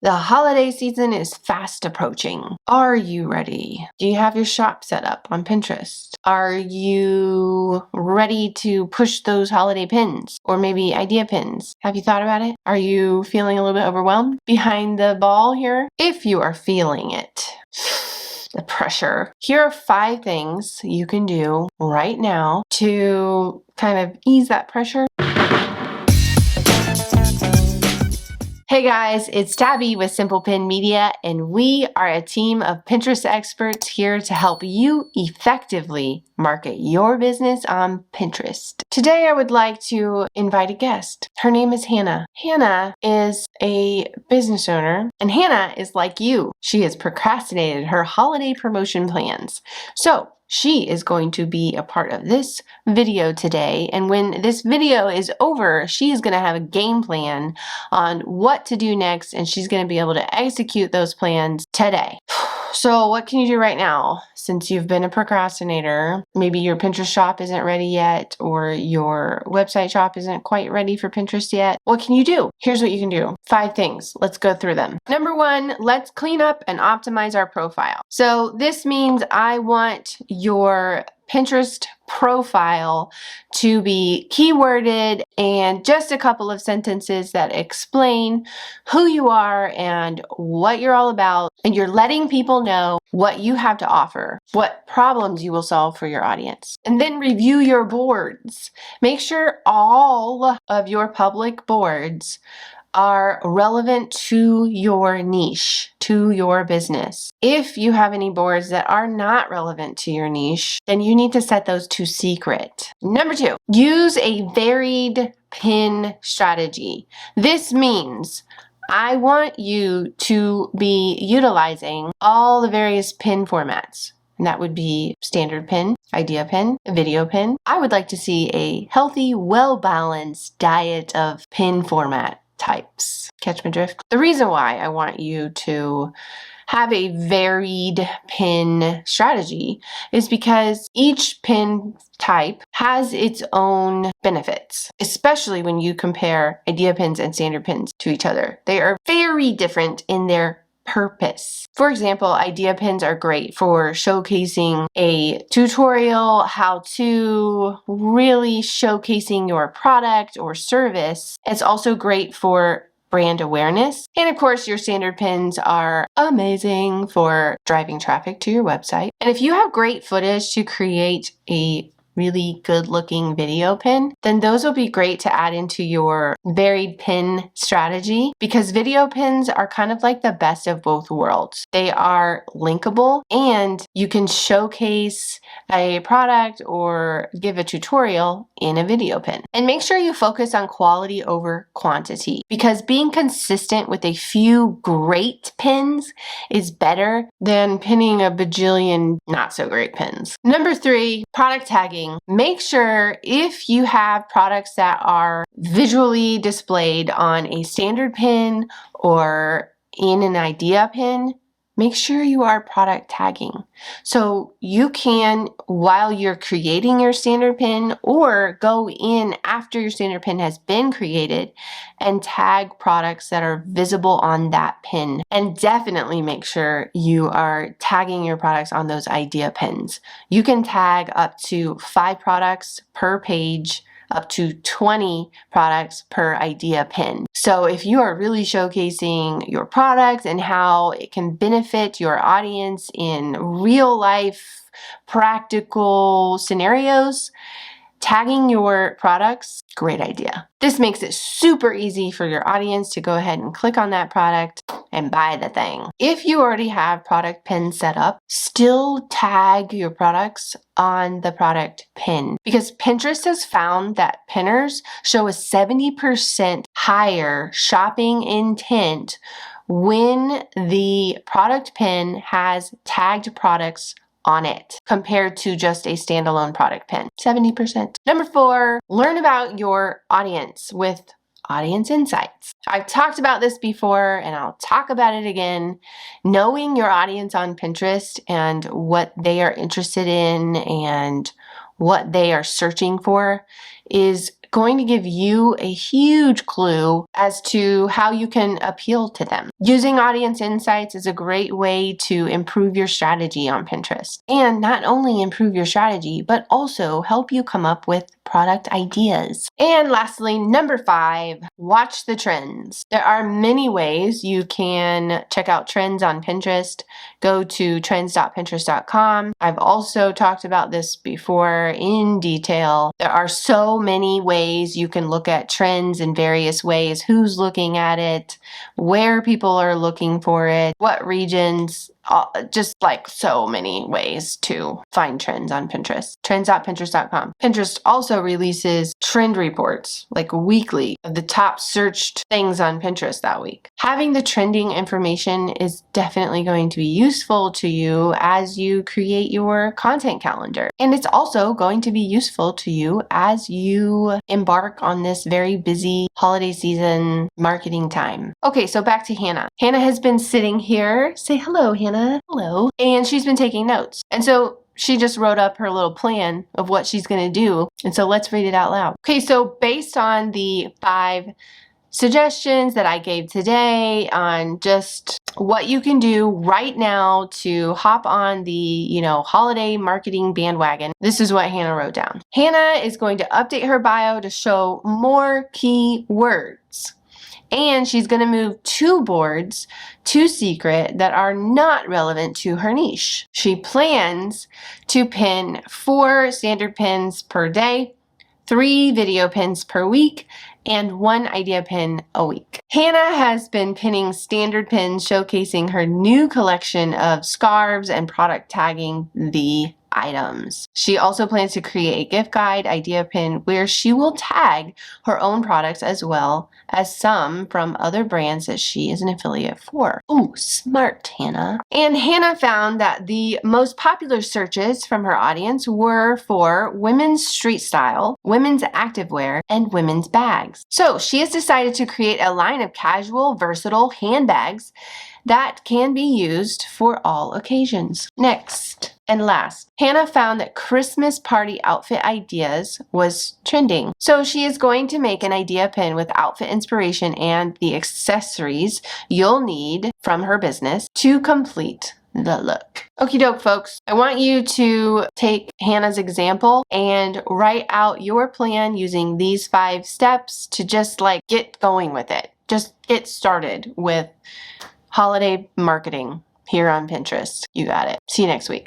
The holiday season is fast approaching. Are you ready? Do you have your shop set up on Pinterest? Are you ready to push those holiday pins or maybe idea pins? Have you thought about it? Are you feeling a little bit overwhelmed behind the ball here? If you are feeling it, the pressure, here are 5 things you can do right now to kind of ease that pressure. Hey guys, it's Tabby with Simple Pin Media, and we are a team of Pinterest experts here to help you effectively market your business on Pinterest. Today I would like to invite a guest. Her name is Hannah. Hannah is a business owner, and Hannah is like you. She has procrastinated her holiday promotion plans. So she is going to be a part of this video today, and when this video is over, she is going to have a game plan on what to do next, and she's going to be able to execute those plans today. So what can you do right now? Since you've been a procrastinator, maybe your Pinterest shop isn't ready yet, or your website shop isn't quite ready for Pinterest yet. What can you do? Here's what you can do. 5 things. Let's go through them. Number 1, let's clean up and optimize our profile. So this means I want your Pinterest profile to be keyworded and just a couple of sentences that explain who you are and what you're all about, and you're letting people know what you have to offer, what problems you will solve for your audience. And then review your boards. Make sure all of your public boards are relevant to your niche, to your business. If you have any boards that are not relevant to your niche, then you need to set those to secret. Number 2, use a varied pin strategy. This means I want you to be utilizing all the various pin formats. And that would be standard pin, idea pin, video pin. I would like to see a healthy, well-balanced diet of pin format types. Catch my drift? The reason why I want you to have a varied pin strategy is because each pin type has its own benefits, especially when you compare idea pins and standard pins to each other. They are very different in their purpose. For example, idea pins are great for showcasing a tutorial, how to, really showcasing your product or service. It's also great for brand awareness. And of course, your standard pins are amazing for driving traffic to your website. And if you have great footage to create a really good looking video pin, then those will be great to add into your varied pin strategy, because video pins are kind of like the best of both worlds. They are linkable, and you can showcase a product or give a tutorial in a video pin. And make sure you focus on quality over quantity, because being consistent with a few great pins is better than pinning a bajillion not so great pins. Number 3, product tagging. Make sure if you have products that are visually displayed on a standard pin or in an idea pin, make sure you are product tagging. So you can, while you're creating your standard pin, or go in after your standard pin has been created and tag products that are visible on that pin. And definitely make sure you are tagging your products on those idea pins. You can tag up to 5 products per page, up to 20 products per idea pin. So if you are really showcasing your product and how it can benefit your audience in real life, practical scenarios, tagging your products, great idea. This makes it super easy for your audience to go ahead and click on that product and buy the thing. If you already have product pins set up, still tag your products on the product pin, because Pinterest has found that pinners show a 70% higher shopping intent when the product pin has tagged products on it compared to just a standalone product pin. 70%. Number 4, learn about your audience with Audience Insights. I've talked about this before, and I'll talk about it again. Knowing your audience on Pinterest and what they are interested in and what they are searching for is going to give you a huge clue as to how you can appeal to them. Using audience insights is a great way to improve your strategy on Pinterest. And not only improve your strategy, but also help you come up with product ideas. And lastly, number 5, watch the trends. There are many ways you can check out trends on Pinterest. Go to trends.pinterest.com. I've also talked about this before in detail. There are so many ways you can look at trends in various ways. Who's looking at it, where people are looking for it, what regions, just like so many ways to find trends on Pinterest. Trends.pinterest.com. Pinterest also releases trend reports, like weekly, of the top searched things on Pinterest that week. Having the trending information is definitely going to be useful to you as you create your content calendar. And it's also going to be useful to you as you embark on this very busy holiday season marketing time. Okay, so back to Hannah. Hannah has been sitting here. Say hello, Hannah. Hello. And she's been taking notes. And so she just wrote up her little plan of what she's going to do. And so let's read it out loud. Okay, so based on the 5 suggestions that I gave today on just what you can do right now to hop on the, holiday marketing bandwagon, this is what Hannah wrote down. Hannah is going to update her bio to show more keywords. And she's going to move 2 boards to secret that are not relevant to her niche. She plans to pin 4 standard pins per day, 3 video pins per week, and 1 idea pin a week. Hannah has been pinning standard pins showcasing her new collection of scarves and product tagging the items. She also plans to create a gift guide idea pin where she will tag her own products as well as some from other brands that she is an affiliate for. Ooh, smart, Hannah. And Hannah found that the most popular searches from her audience were for women's street style, women's activewear, and women's bags. So she has decided to create a line of casual, versatile handbags that can be used for all occasions. Next and last, Hannah found that Christmas party outfit ideas was trending. So she is going to make an idea pin with outfit inspiration and the accessories you'll need from her business to complete the look. Okie doke, folks. I want you to take Hannah's example and write out your plan using these 5 steps to just get going with it. Just get started with holiday marketing here on Pinterest. You got it. See you next week.